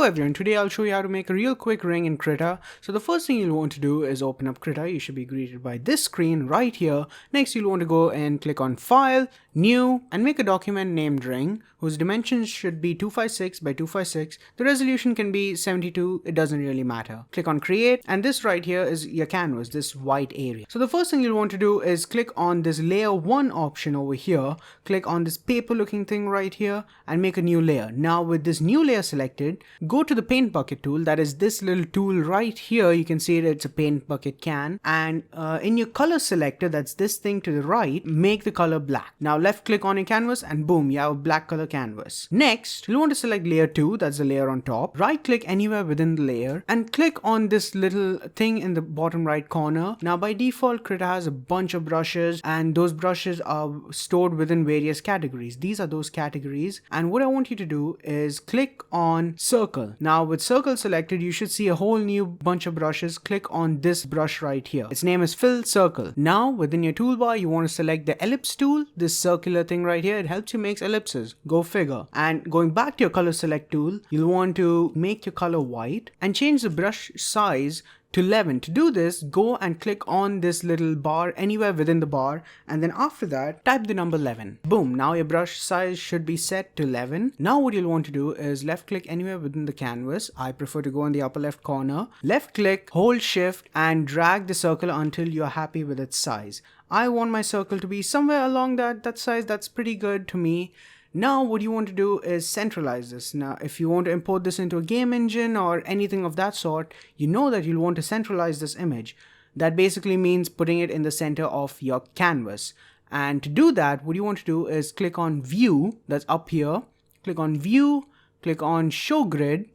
Hello everyone, today I'll show you how to make a real quick ring in Krita. So the first thing you'll want to do is open up Krita. You should be greeted by this screen right here. Next you'll want to go and click on File, New, and make a document named Ring, whose dimensions should be 256 by 256. The resolution can be 72, it doesn't really matter. Click on Create, and this right here is your canvas, this white area. So the first thing you'll want to do is click on this layer 1 option over here. Click on this paper looking thing right here and make a new layer. Now with this new layer selected, go to the paint bucket tool, that is this little tool right here. You can see it's a paint bucket can, and in your color selector, that's this thing to the right, make the color black. Now left click on your canvas and boom, you have a black color canvas. Next you'll want to select layer 2, that's the layer on top. Right click anywhere within the layer and click on this little thing in the bottom right corner. Now by default Krita has a bunch of brushes, and those brushes are stored within various categories. These are those categories, and what I want you to do is click on circle. Now with circle selected, you should see a whole new bunch of brushes. Click on this brush right here. Its name is Fill Circle. Now within your toolbar, you want to select the ellipse tool, this circular thing right here. It helps you make ellipses. Go figure. And going back to your color select tool, you'll want to make your color white and change the brush size to 11. To do this, go and click on this little bar anywhere within the bar, and then after that type the number 11. Boom, now your brush size should be set to 11. Now what you'll want to do is left click anywhere within the canvas. I prefer to go in the upper left corner. Left click, hold shift and drag the circle until you're happy with its size. I want my circle to be somewhere along that size. That's pretty good to me. Now what you want to do is centralize this. Now if you want to import this into a game engine or anything of that sort, you know that you'll want to centralize this image. That basically means putting it in the center of your canvas. And to do that, what you want to do is click on View, that's up here. Click on View, click on Show Grid.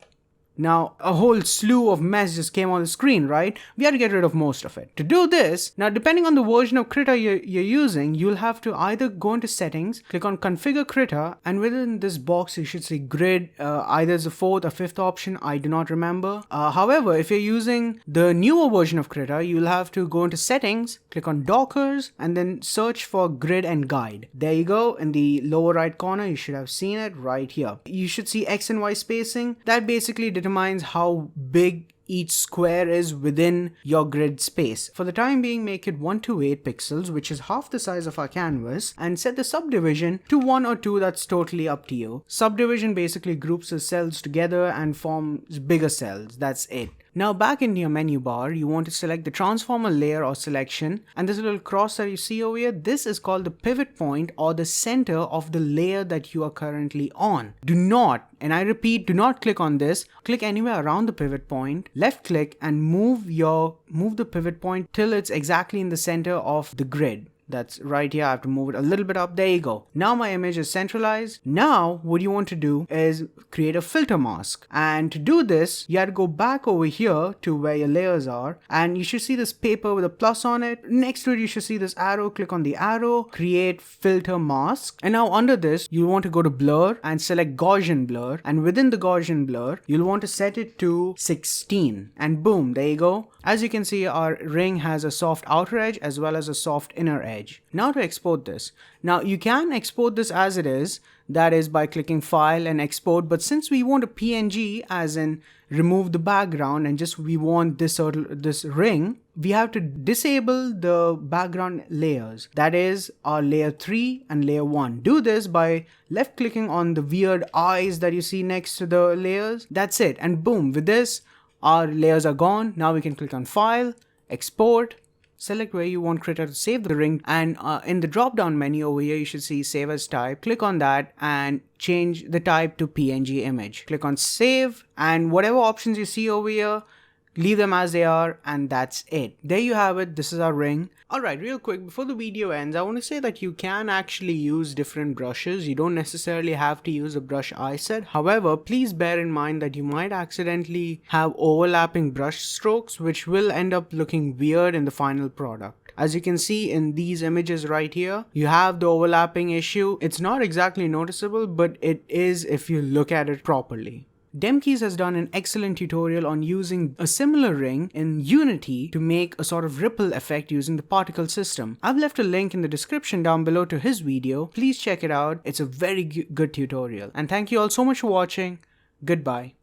Now a whole slew of mess just came on the screen, right? We had to get rid of most of it. To do this, now depending on the version of Krita you're using, you'll have to either go into settings, click on configure Krita, and within this box you should see grid, either it's the 4th or 5th option, I do not remember. However, if you're using the newer version of Krita, you'll have to go into settings, click on Dockers, and then search for grid and guide. There you go, in the lower right corner, you should have seen it right here. You should see X and Y spacing. That basically determines how big each square is within your grid space. For the time being, make it 128 pixels, which is half the size of our canvas, and set the subdivision to 1 or 2. That's totally up to you. Subdivision basically groups the cells together and forms bigger cells. That's it. Now back in your menu bar, you want to select the transformer layer or selection, and this little cross that you see over here, this is called the pivot point or the center of the layer that you are currently on. Do not, and I repeat, do not click on this. Click anywhere around the pivot point, left click and move the pivot point till it's exactly in the center of the grid. That's right here. I have to move it a little bit up. There you go. Now my image is centralized. Now what you want to do is create a filter mask. And to do this, you have to go back over here to where your layers are. And you should see this paper with a plus on it. Next to it, you should see this arrow. Click on the arrow, create filter mask. And now under this, you want to go to blur and select Gaussian blur. And within the Gaussian blur, you'll want to set it to 16. And boom, there you go. As you can see, our ring has a soft outer edge as well as a soft inner edge. Now to export this. Now you can export this as it is, that is by clicking File and Export, but since we want a PNG, as in remove the background and just we want this ring, we have to disable the background layers. That is our layer 3 and layer 1. Do this by left clicking on the weird eyes that you see next to the layers. That's it, and boom, with this our layers are gone. Now we can click on File, Export, select where you want Krita to save the ring, and in the drop down menu over here you should see Save as Type. Click on that and change the type to PNG image. Click on Save, and whatever options you see over here, leave them as they are, and that's it. There you have it. This is our ring. Alright, real quick, before the video ends, I want to say that you can actually use different brushes. You don't necessarily have to use a brush I said. However, please bear in mind that you might accidentally have overlapping brush strokes, which will end up looking weird in the final product. As you can see in these images right here, you have the overlapping issue. It's not exactly noticeable, but it is if you look at it properly. Demkeys has done an excellent tutorial on using a similar ring in Unity to make a sort of ripple effect using the particle system. I've left a link in the description down below to his video. Please check it out. It's a very good tutorial. And thank you all so much for watching. Goodbye.